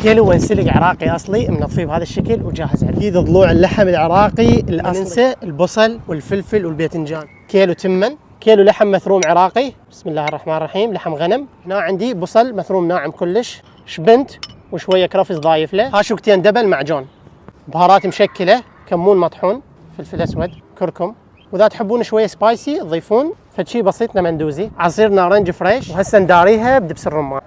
كيلو وانسلق عراقي اصلي منظفيه بهذا الشكل وجاهز عندي. اكيد ضلوع اللحم العراقي الاصلي، ننسى البصل والفلفل والباذنجان. كيلو تمن، كيلو لحم مثروم عراقي، بسم الله الرحمن الرحيم، لحم غنم. هنا عندي بصل مثروم ناعم كلش، شبنت وشويه كرفس ضايف له، هاشوكتين دبل معجون، بهارات مشكله، كمون مطحون، فلفل اسود، كركم، واذا تحبون شويه سبايسي تضيفون فشي بسيط مندوزي، عصير نارنج فريش. وهسه نداريها بدبس الرمان.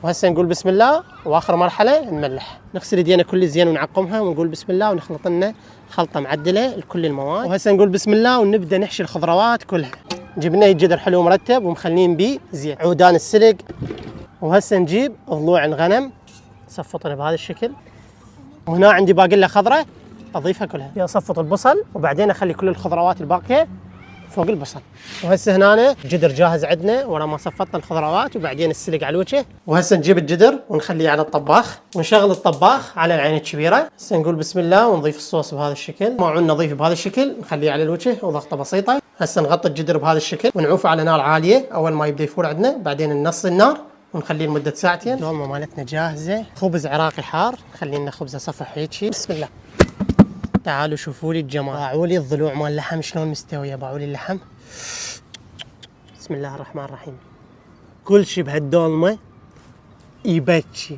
وهسه نقول بسم الله، واخر مرحله نملح. نغسل يدينا كل زين ونعقمها ونقول بسم الله ونخلط لنا خلطه معدله لكل المواد. وهسه نقول بسم الله ونبدا نحشي الخضروات كلها. جبنا الجدر حلو مرتب ومخلين بيه زيت، عودان السلق. وهسه نجيب ضلوع الغنم صفطنا بهذا الشكل. وهنا عندي باقله خضراء اضيفها كلها. اصفط البصل وبعدين اخلي كل الخضروات الباقيه فوق البصل. وهسه هنا جدر جاهز عندنا ورا ما صفطنا الخضروات وبعدين السلق على الوجه. وهسه نجيب الجدر ونخليه على الطباخ ونشغل الطباخ على العين الكبيره. هسه نقول بسم الله ونضيف الصوص بهذا الشكل، ماعون نظيف بهذا الشكل نخليه على الوجه وضغطه بسيطه. هسه نغطي الجدر بهذا الشكل ونعوفه على نار عاليه اول ما يبدا يفور عندنا، بعدين ننص النار ونخليه لمده ساعتين. الدولمه مالتنا جاهزه، خبز عراقي حار، خلي لنا خبزه صفح هيجي. بسم الله، تعالوا شوفوا لي الجمال. باعوا لي الضلوع مال اللحم شلون مستويه، باعوا لي اللحم. بسم الله الرحمن الرحيم. كل شيء بهالدولمه يبكي.